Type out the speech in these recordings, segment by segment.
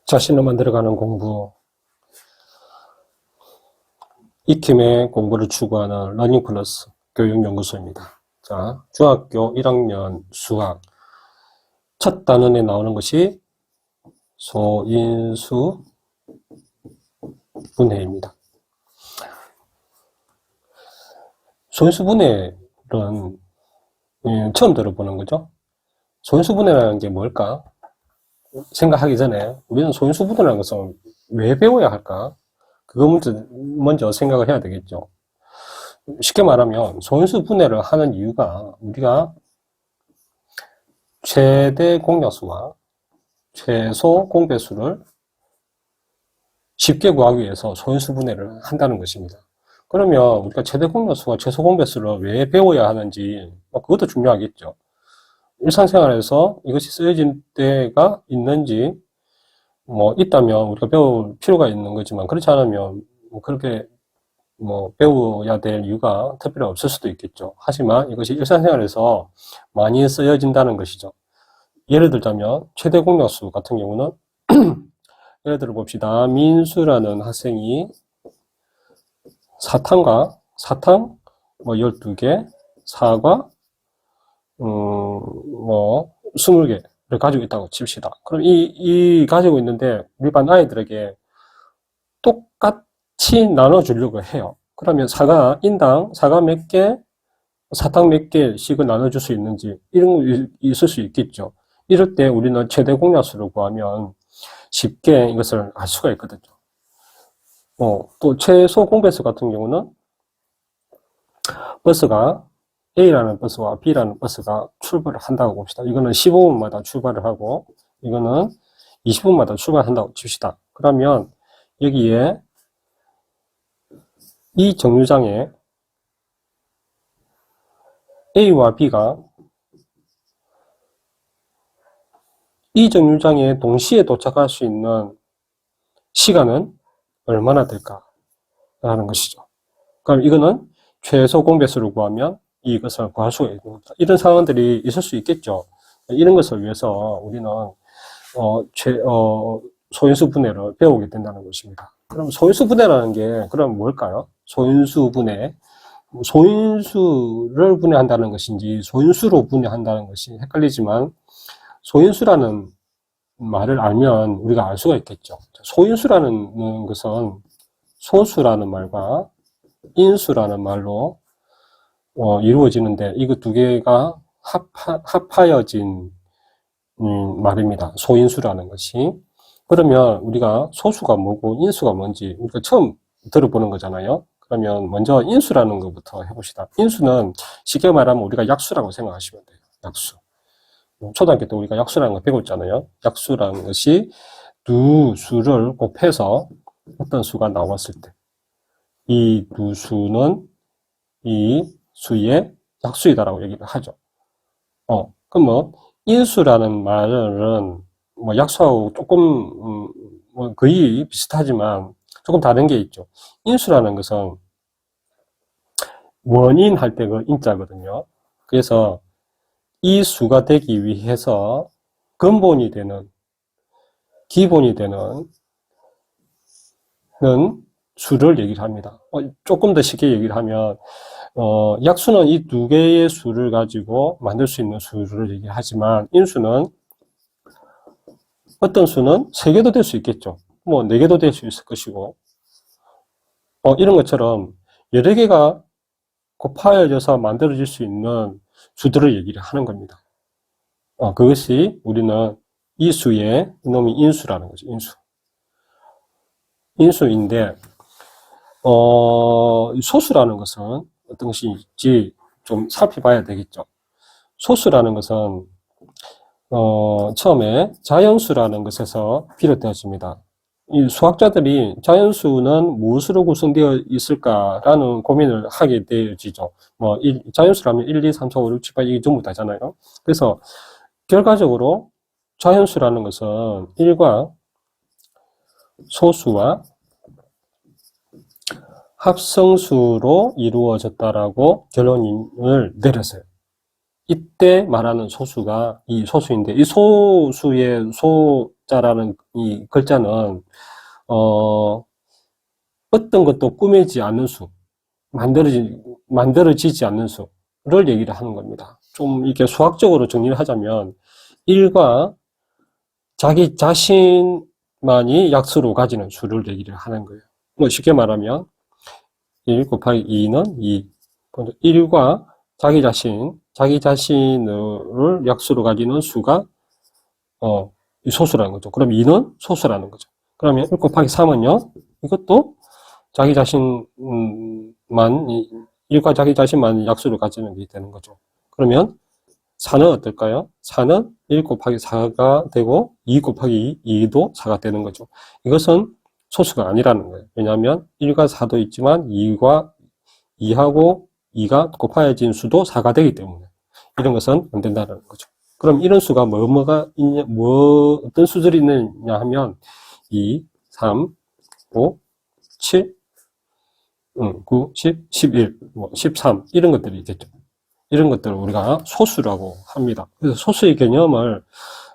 자신을 만들어가는 공부, 익힘의 공부를 추구하는 러닝플러스 교육연구소입니다. 자, 중학교 1학년 수학 첫 단원에 나오는 것이 소인수 분해입니다. 소인수 분해는 처음 들어보는 거죠. 소인수 분해라는 게 뭘까? 생각하기 전에 우리는 소인수 분해라는 것은 왜 배워야 할까? 그거 먼저 생각을 해야 되겠죠. 쉽게 말하면 소인수 분해를 하는 이유가 우리가 최대 공약수와 최소 공배수를 쉽게 구하기 위해서 소인수 분해를 한다는 것입니다. 그러면 우리가 최대 공약수와 최소 공배수를 왜 배워야 하는지 그것도 중요하겠죠. 일상생활에서 이것이 쓰여질 때가 있는지 있다면 우리가 배울 필요가 있는 거지만 그렇지 않으면 그렇게 배워야 될 이유가 특별히 없을 수도 있겠죠. 하지만 이것이 일상생활에서 많이 쓰여진다는 것이죠. 예를 들자면 최대 공약수 같은 경우는 예를 들어 봅시다. 민수라는 학생이 사탕 12개, 사과 20개를 가지고 있다고 칩시다. 그럼 이 가지고 있는데 우리 반 아이들에게 똑같이 나눠주려고 해요. 그러면 인당 사과 몇 개, 사탕 몇 개씩을 나눠줄 수 있는지 이런 거 있을 수 있겠죠. 이럴 때 우리는 최대 공약수를 구하면 쉽게 이것을 알 수가 있거든요. 또 최소 공배수 같은 경우는 버스가 A라는 버스와 B라는 버스가 출발을 한다고 봅시다. 이거는 15분마다 출발을 하고 이거는 20분마다 출발한다고 칩시다. 그러면 여기에 이 정류장에 A와 B가 이 정류장에 동시에 도착할 수 있는 시간은 얼마나 될까? 라는 것이죠. 그럼 이거는 최소 공배수를 구하면 이것을 구할 수가 있는 겁니다. 이런 상황들이 있을 수 있겠죠. 이런 것을 위해서 우리는 소인수 분해를 배우게 된다는 것입니다. 그럼 소인수 분해라는 게 그럼 뭘까요? 소인수 분해. 소인수를 분해한다는 것인지 소인수로 분해한다는 것이 헷갈리지만 소인수라는 말을 알면 우리가 알 수가 있겠죠. 소인수라는 것은 소수라는 말과 인수라는 말로 이루어지는데 이거 두 개가 합하여진 말입니다. 소인수라는 것이. 그러면 우리가 소수가 뭐고 인수가 뭔지 우리가 처음 들어보는 거잖아요. 그러면 먼저 인수라는 것부터 해봅시다. 인수는 쉽게 말하면 우리가 약수라고 생각하시면 돼요. 약수. 초등학교 때 우리가 약수라는 거 배웠잖아요. 약수라는 것이 두 수를 곱해서 어떤 수가 나왔을 때 이 두 수는 이 수의 약수이다라고 얘기를 하죠. 그럼 인수라는 말은 약수하고 조금 거의 비슷하지만 조금 다른 게 있죠. 인수라는 것은 원인 할 때 그 인자거든요. 그래서 이 수가 되기 위해서 근본이 되는 기본이 되는 수를 얘기를 합니다. 조금 더 쉽게 얘기를 하면 약수는 이 두 개의 수를 가지고 만들 수 있는 수를 얘기하지만 인수는 어떤 수는 3개도 될 수 있겠죠. 4개도 될 수 있을 것이고 이런 것처럼 여러 개가 곱하여져서 만들어질 수 있는 수들을 얘기를 하는 겁니다. 그것이 우리는 이 수의 이놈이 인수라는 거죠. 인수인데 소수라는 것은 어떤 것인지 좀 살펴봐야 되겠죠. 소수라는 것은 처음에 자연수라는 것에서 비롯되었습니다. 이 수학자들이 자연수는 무엇으로 구성되어 있을까라는 고민을 하게 되어지죠. 자연수라면 1, 2, 3, 4, 5, 6, 7, 8 이게 전부 다잖아요. 그래서 결과적으로 자연수라는 것은 일과 소수와 합성수로 이루어졌다라고 결론을 내렸어요. 이때 말하는 소수가 이 소수인데 이 소수의 자라는 이 글자는 어떤 것도 꾸미지 않는 수, 만들어지지 않는 수를 얘기를 하는 겁니다. 좀 이렇게 수학적으로 정리를 하자면 1과 자기 자신만이 약수로 가지는 수를 얘기를 하는 거예요. 뭐 쉽게 말하면 1 곱하기 2는 2. 1과 자기 자신을 약수로 가지는 수가 소수라는 거죠. 그럼 2는 소수라는 거죠. 그러면 1 곱하기 3은요, 이것도 자기 자신만, 1과 자기 자신만 약수를 가지는 게 되는 거죠. 그러면 4는 어떨까요? 4는 1 곱하기 4가 되고 2 곱하기 2도 4가 되는 거죠. 이것은 소수가 아니라는 거예요. 왜냐하면 1과 4도 있지만 2하고 2가 곱하여진 수도 4가 되기 때문에 이런 것은 안 된다는 거죠. 그럼 이런 수가 뭐가 있냐, 어떤 수들이 있느냐 하면 2, 3, 5, 7, 9, 10, 11, 13 이런 것들이 있겠죠. 이런 것들을 우리가 소수라고 합니다. 그래서 소수의 개념을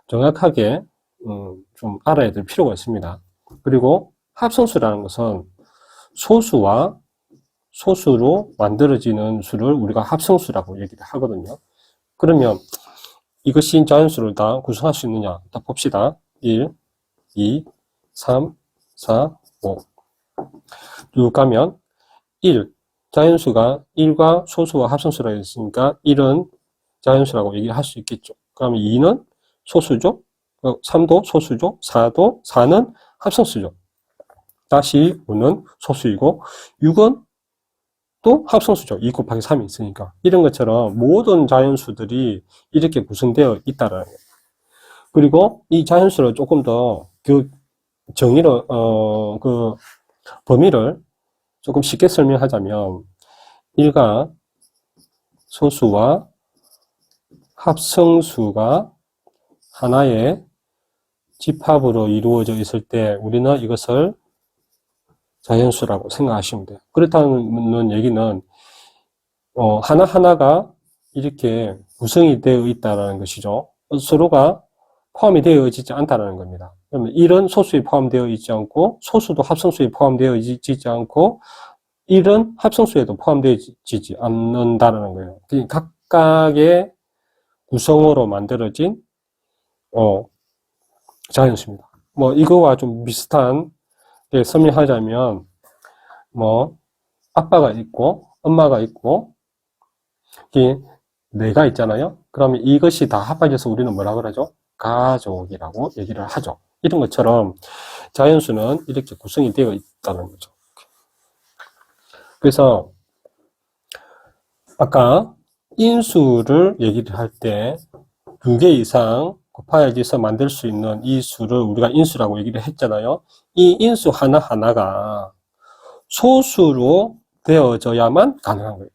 정확하게 좀 알아야 될 필요가 있습니다. 그리고 합성수라는 것은 소수와 소수로 만들어지는 수를 우리가 합성수라고 얘기를 하거든요. 그러면 이것이 자연수를 다 구성할 수 있느냐? 다 봅시다. 1, 2, 3, 4, 5. 쭉 가면 1, 자연수가 1과 소수와 합성수라고 했으니까 1은 자연수라고 얘기를 할 수 있겠죠. 그러면 2는 소수죠. 3도 소수죠. 4는 합성수죠. 다시 5는 소수이고 6은 또 합성수죠. 2 곱하기 3이 있으니까. 이런 것처럼 모든 자연수들이 이렇게 구성되어 있다라는 거예요. 그리고 이 자연수를 조금 더 그 정의를, 그 범위를 조금 쉽게 설명하자면 1과 소수와 합성수가 하나의 집합으로 이루어져 있을 때 우리는 이것을 자연수라고 생각하시면 돼요. 그렇다는 얘기는 하나하나가 이렇게 구성이 되어 있다는 것이죠. 서로가 포함이 되어 있지 않다는 겁니다. 그러면 1은 소수에 포함되어 있지 않고 소수도 합성수에 포함되어 있지 않고 1은 합성수에도 포함되어 있지 않는다는 거예요. 각각의 구성으로 만들어진 자연수입니다. 뭐 이거와 좀 비슷한 게 설명하자면 뭐 아빠가 있고 엄마가 있고 내가 있잖아요. 그러면 이것이 다 합해져서 우리는 뭐라 그러죠? 가족이라고 얘기를 하죠. 이런 것처럼 자연수는 이렇게 구성이 되어 있다는 거죠. 그래서 아까 인수를 얘기를 할 때 2개 이상 곱하여져서 만들 수 있는 이 수를 우리가 인수라고 얘기를 했잖아요. 이 인수 하나하나가 소수로 되어져야만 가능한 거예요.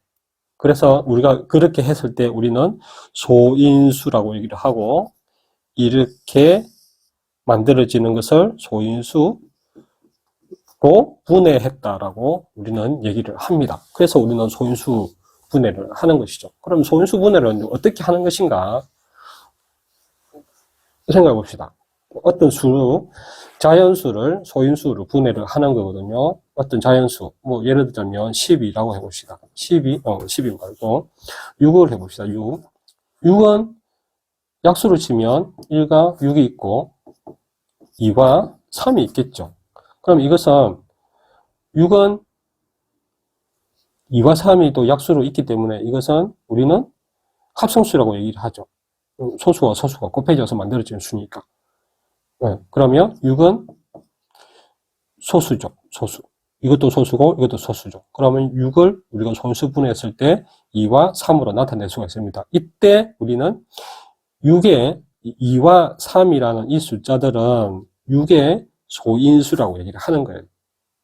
그래서 우리가 그렇게 했을 때 우리는 소인수라고 얘기를 하고 이렇게 만들어지는 것을 소인수로 분해했다라고 우리는 얘기를 합니다. 그래서 우리는 소인수 분해를 하는 것이죠. 그럼 소인수 분해를 어떻게 하는 것인가 생각해 봅시다. 어떤 자연수를 소인수로 분해를 하는 거거든요. 어떤 자연수, 뭐 예를 들자면 12라고 해봅시다. 12 말고 6을 해봅시다. 6은 약수를 치면 1과 6이 있고 2와 3이 있겠죠. 그럼 이것은 6은 2와 3이 또 약수로 있기 때문에 이것은 우리는 합성수라고 얘기를 하죠. 소수와 소수가 곱해져서 만들어지는 수니까. 네, 그러면 6은 소수죠. 소수. 이것도 소수고 이것도 소수죠. 그러면 6을 우리가 소인수분해했을 때 2와 3으로 나타낼 수가 있습니다. 이때 우리는 2와 3이라는 이 숫자들은 6의 소인수라고 얘기를 하는 거예요.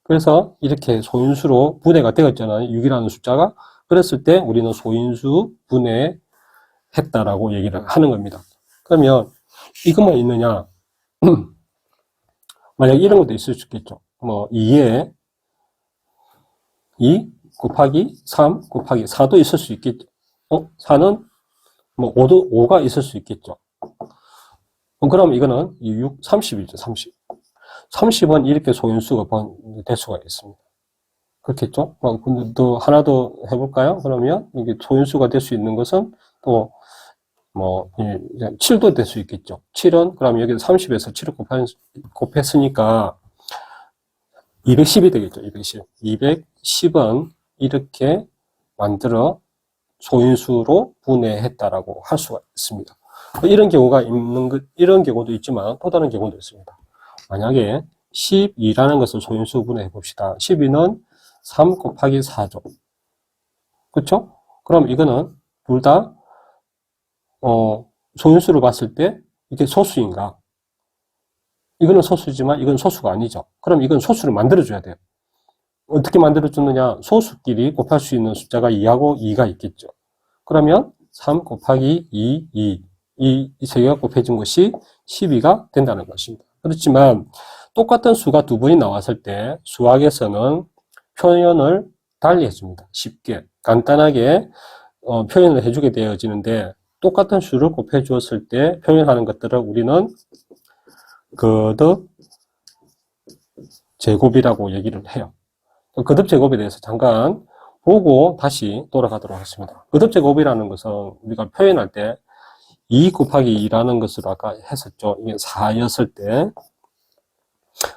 그래서 이렇게 소인수로 분해가 되었잖아요. 6이라는 숫자가. 그랬을 때 우리는 소인수 분해했다라고 얘기를 하는 겁니다. 그러면 이것만 있느냐? 만약 이런 것도 있을 수 있겠죠. 뭐 2에 2 곱하기 3 곱하기 4도 있을 수 있겠죠. 4는 뭐 5가 있을 수 있겠죠. 그럼 이거는 6, 30이죠, 30. 30은 이렇게 소인수가 될 수가 있습니다. 그렇겠죠? 근데 또 하나 더 해볼까요? 그러면 이게 소인수가 될 수 있는 것은 또, 7도 될 수 있겠죠. 7은, 그럼 여기 30에서 7을 곱했으니까 210이 되겠죠, 210. 210은 이렇게 만들어 소인수로 분해했다라고 할 수가 있습니다. 이런 경우가 이런 경우도 있지만 또 다른 경우도 있습니다. 만약에 12라는 것을 소인수 분해해 봅시다. 12는 3 곱하기 4죠. 그렇죠? 그럼 이거는 둘 다 소인수로 봤을 때 이게 소수인가? 이거는 소수지만 이건 소수가 아니죠. 그럼 이건 소수를 만들어줘야 돼요. 어떻게 만들어주느냐? 소수끼리 곱할 수 있는 숫자가 2하고 2가 있겠죠. 그러면 3 곱하기 2, 2. 이 세 개가 곱해진 것이 12가 된다는 것입니다. 그렇지만 똑같은 수가 두 번이 나왔을 때 수학에서는 표현을 달리 해줍니다. 쉽게, 간단하게 표현을 해주게 되어지는데 똑같은 수를 곱해 주었을 때 표현하는 것들을 우리는 거듭 제곱이라고 얘기를 해요. 거듭 제곱에 대해서 잠깐 보고 다시 돌아가도록 하겠습니다. 거듭 제곱이라는 것은 우리가 표현할 때 2 곱하기 2라는 것을 아까 했었죠. 이게 4였을 때.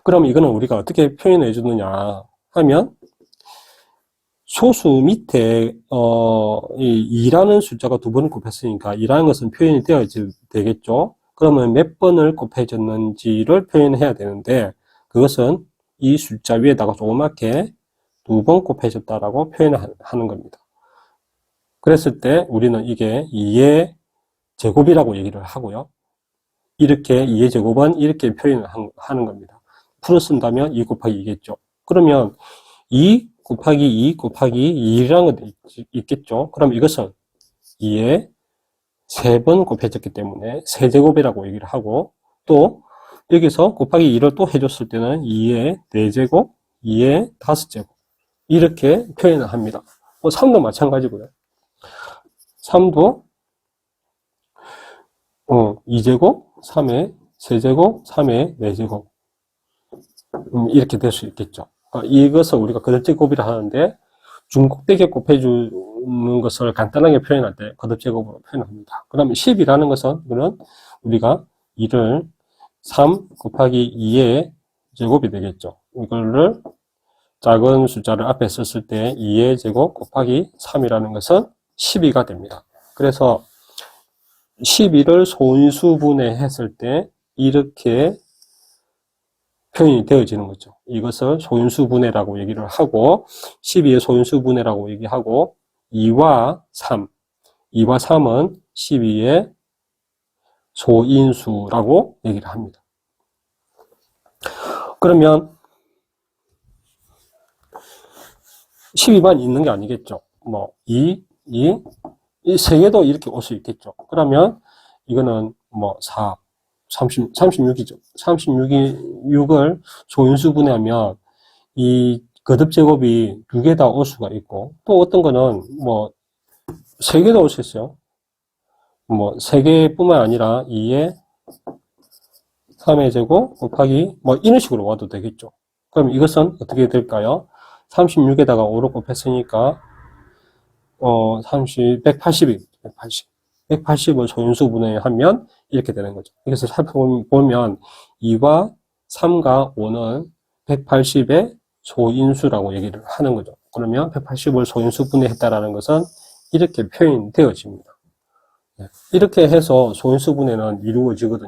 그럼 이거는 우리가 어떻게 표현해 주느냐 하면 소수 밑에 이 2라는 숫자가 두 번을 곱했으니까 2라는 것은 표현이 되겠죠. 그러면 몇 번을 곱해졌는지를 표현해야 되는데 그것은 이 숫자 위에다가 조그맣게 두 번 곱해졌다라고 표현하는 겁니다. 그랬을 때 우리는 이게 2의 제곱이라고 얘기를 하고요. 이렇게 2의 제곱은 이렇게 표현을 하는 겁니다. 풀어 쓴다면 2 곱하기 2겠죠. 그러면 2 곱하기 2 곱하기 2라는 것도 있겠죠. 그럼 이것은 2에 3번 곱해졌기 때문에 세제곱이라고 얘기를 하고 또 여기서 곱하기 2를 또 해줬을 때는 2의 4제곱, 2의 5제곱 이렇게 표현을 합니다. 3도 마찬가지고요. 3도 2제곱, 3의 세제곱, 3의 4제곱 이렇게 될 수 있겠죠. 이것을 우리가 거듭제곱이라 하는데 중꼭되게 곱해주는 것을 간단하게 표현할 때 거듭제곱으로 표현합니다. 그 다음에 10이라는 것은 우리가 2를 3 곱하기 2의 제곱이 되겠죠. 이거를 작은 숫자를 앞에 썼을 때 2의 제곱 곱하기 3이라는 것은 12가 됩니다. 그래서 12를 소인수분해 했을 때 이렇게 표현이 되어지는 거죠. 이것을 소인수분해라고 얘기를 하고 12의 소인수분해라고 얘기하고 2와 3, 2와 3은 12의 소인수라고 얘기를 합니다. 그러면 12만 있는 게 아니겠죠. 2, 이 세 개도 이렇게 올 수 있겠죠. 그러면 이거는 4, 36이죠. 36을 소인수 분해하면 이 거듭 제곱이 두 개 다 올 수가 있고 또 어떤 거는 세 개도 올 수 있어요. 세 개뿐만 아니라 2의 3의 제곱 곱하기 이런 식으로 와도 되겠죠. 그럼 이것은 어떻게 될까요? 36에다가 5를 곱했으니까 180이 180을 소인수 분해하면 이렇게 되는 거죠. 이것을 살펴보면 2와 3과 5는 180의 소인수라고 얘기를 하는 거죠. 그러면 180을 소인수 분해했다라는 것은 이렇게 표현되어집니다. 이렇게 해서 소인수 분해는 이루어지거든요.